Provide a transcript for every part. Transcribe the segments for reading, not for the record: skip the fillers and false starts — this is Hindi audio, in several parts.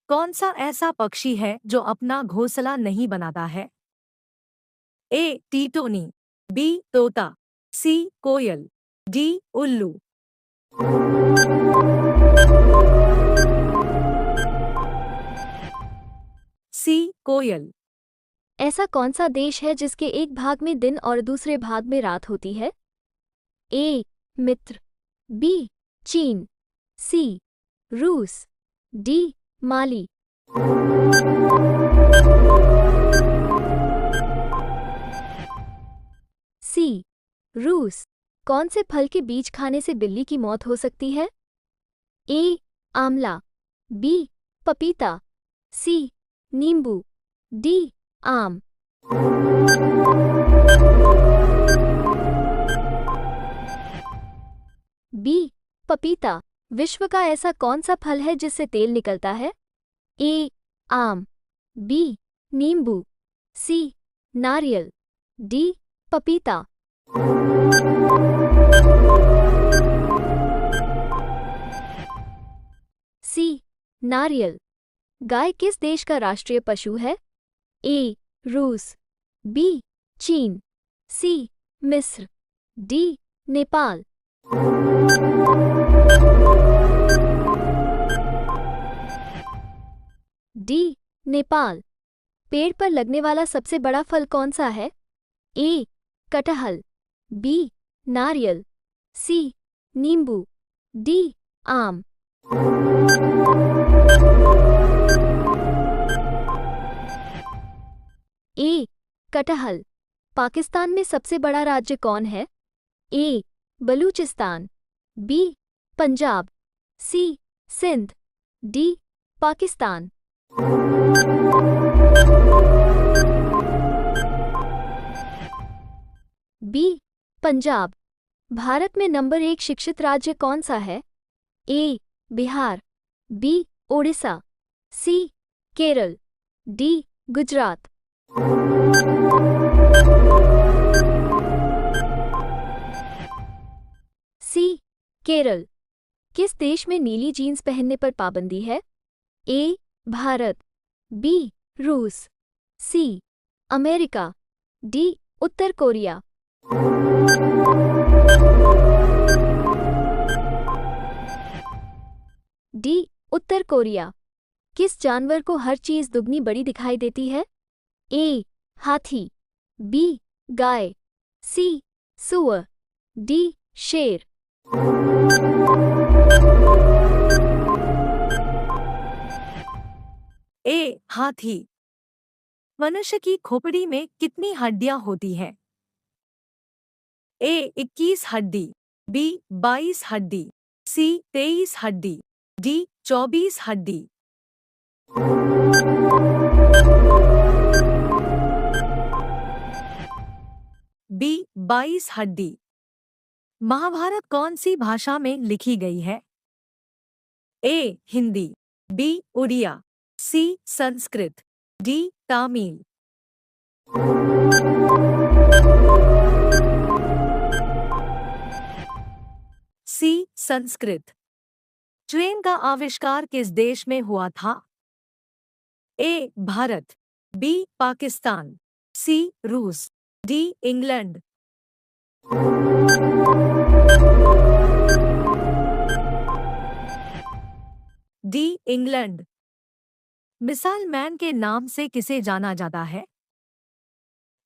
कौन सा ऐसा पक्षी है जो अपना घोंसला नहीं बनाता है? ए टीटोनी, बी तोता, सी कोयल, डी उल्लू। सी कोयल। ऐसा कौन सा देश है जिसके एक भाग में दिन और दूसरे भाग में रात होती है? ए मिस्र, बी चीन, सी रूस, डी माली। सी रूस। कौन से फल के बीज खाने से बिल्ली की मौत हो सकती है? ए आंवला, बी पपीता, सी नींबू, डी आम। बी पपीता। विश्व का ऐसा कौन सा फल है जिससे तेल निकलता है? ए आम, बी नींबू, सी नारियल, डी पपीता। सी नारियल। गाय किस देश का राष्ट्रीय पशु है? ए रूस, बी चीन, सी मिस्र, डी नेपाल। डी नेपाल। पेड़ पर लगने वाला सबसे बड़ा फल कौन सा है? ए कटहल, बी नारियल, सी नींबू, डी आम। ए कटहल। पाकिस्तान में सबसे बड़ा राज्य कौन है? ए बलूचिस्तान, बी पंजाब, सी सिंध, डी पाकिस्तान। बी पंजाब। भारत में नंबर 1 शिक्षित राज्य कौन सा है? ए बिहार, बी ओडिशा, सी केरल, डी गुजरात। सी केरल। किस देश में नीली जीन्स पहनने पर पाबंदी है? ए भारत, बी रूस, सी अमेरिका, डी उत्तर कोरिया। डी उत्तर कोरिया। किस जानवर को हर चीज दुगनी बड़ी दिखाई देती है? ए हाथी, बी गाय, सी सूअर, डी शेर। ए हाथी। मनुष्य की खोपड़ी में कितनी हड्डियां होती हैं? ए 21 हड्डी, बी 22 हड्डी, सी 23 हड्डी, डी 24 हड्डी। बी 22 हड्डी। महाभारत कौन सी भाषा में लिखी गई है? ए हिंदी, बी उड़िया, सी संस्कृत, डी तमिल। सी संस्कृत। ट्रेन का आविष्कार किस देश में हुआ था? ए भारत, बी पाकिस्तान, सी रूस, D England. D England. Missile man के नाम से किसे जाना जाता है?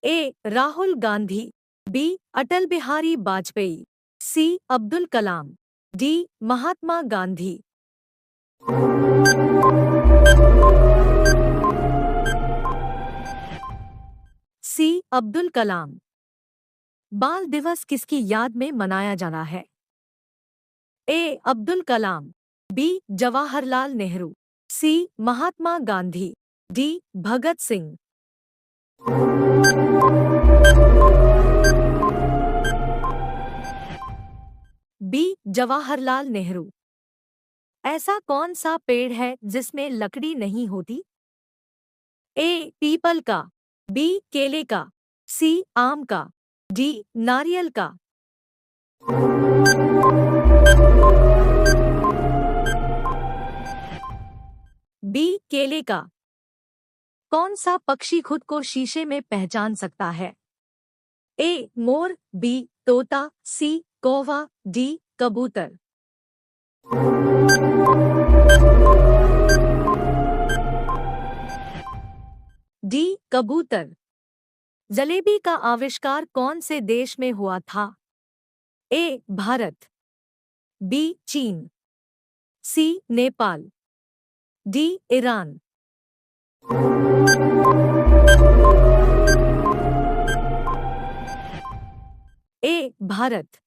ए राहुल गांधी, बी अटल बिहारी वाजपेयी, सी अब्दुल कलाम, डी महात्मा गांधी। सी अब्दुल कलाम। बाल दिवस किसकी याद में मनाया जाना है? ए अब्दुल कलाम, बी जवाहरलाल नेहरू, सी महात्मा गांधी, डी भगत सिंह। बी जवाहरलाल नेहरू। ऐसा कौन सा पेड़ है जिसमें लकड़ी नहीं होती? ए पीपल का, बी केले का, सी आम का, डी नारियल का। बी केले का। कौन सा पक्षी खुद को शीशे में पहचान सकता है? ए मोर, बी तोता, सी कौवा, डी कबूतर। डी कबूतर। जलेबी का आविष्कार कौन से देश में हुआ था? ए भारत, बी चीन, सी नेपाल, डी ईरान। ए भारत।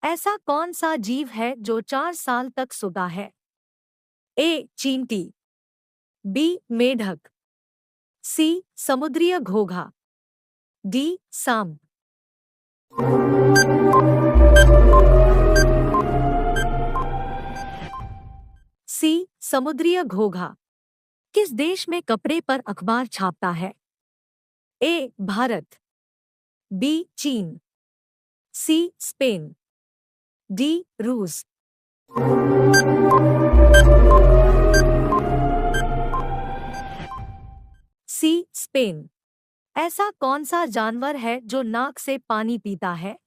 ऐसा कौन सा जीव है जो 4 साल तक सोता है? ए चींटी, बी मेढक, सी समुद्रीय घोंघा, डी सांप। सी समुद्रीय घोंघा। किस देश में कपड़े पर अखबार छापता है? ए भारत, बी चीन, सी स्पेन, डी रूस। C Spain. ऐसा कौन सा जानवर है जो नाक से पानी पीता है?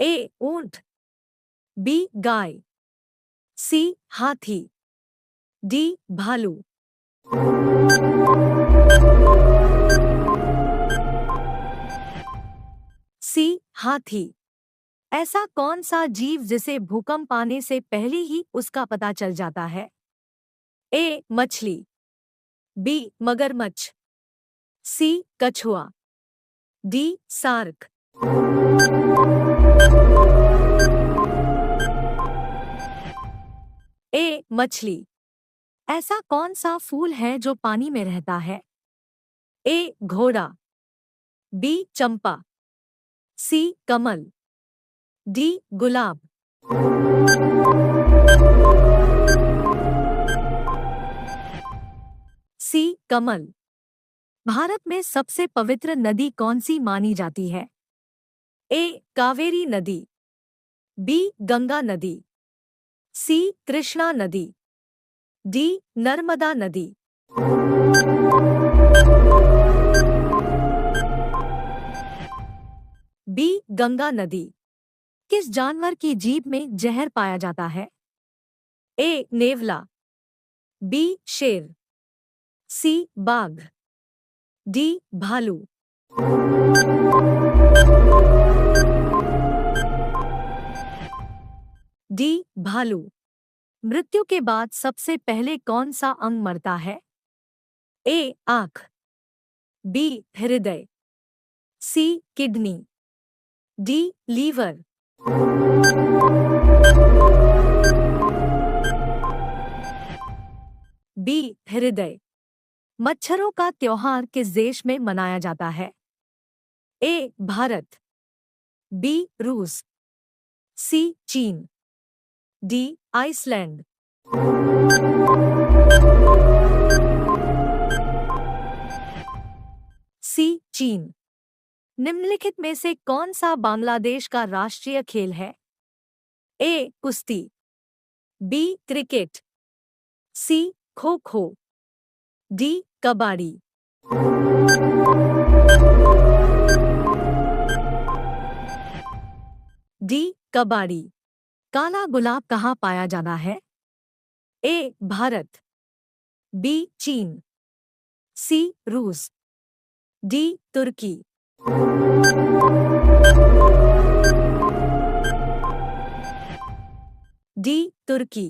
ए ऊंट, बी गाय, सी हाथी, डी भालू। सी हाथी। ऐसा कौन सा जीव जिसे भूकंप आने से पहले ही उसका पता चल जाता है? ए मछली, बी मगरमच्छ, सी कछुआ, डी सार्क। ए मछली। ऐसा कौन सा फूल है जो पानी में रहता है? ए घोड़ा, बी चंपा, सी कमल, डी गुलाब। सी कमल। भारत में सबसे पवित्र नदी कौन सी मानी जाती है? ए कावेरी नदी, बी गंगा नदी, सी कृष्णा नदी, डी नर्मदा नदी। बी गंगा नदी। किस जानवर की जीभ में जहर पाया जाता है? ए नेवला, बी शेर, सी बाघ, डी भालू। डी भालू। मृत्यु के बाद सबसे पहले कौन सा अंग मरता है? ए आँख, बी हृदय, C kidney, D liver. B हृदय। मच्छरों का त्योहार किस देश में मनाया जाता है? ए भारत, बी रूस, सी चीन, डी आइसलैंड। सी चीन। निम्नलिखित में से कौन सा बांग्लादेश का राष्ट्रीय खेल है? ए कुश्ती, बी क्रिकेट, सी खो खो, डी कबड्डी। डी कबड्डी। काला गुलाब कहाँ पाया जाता है? ए भारत, बी चीन, सी रूस, डी तुर्की। डी तुर्की।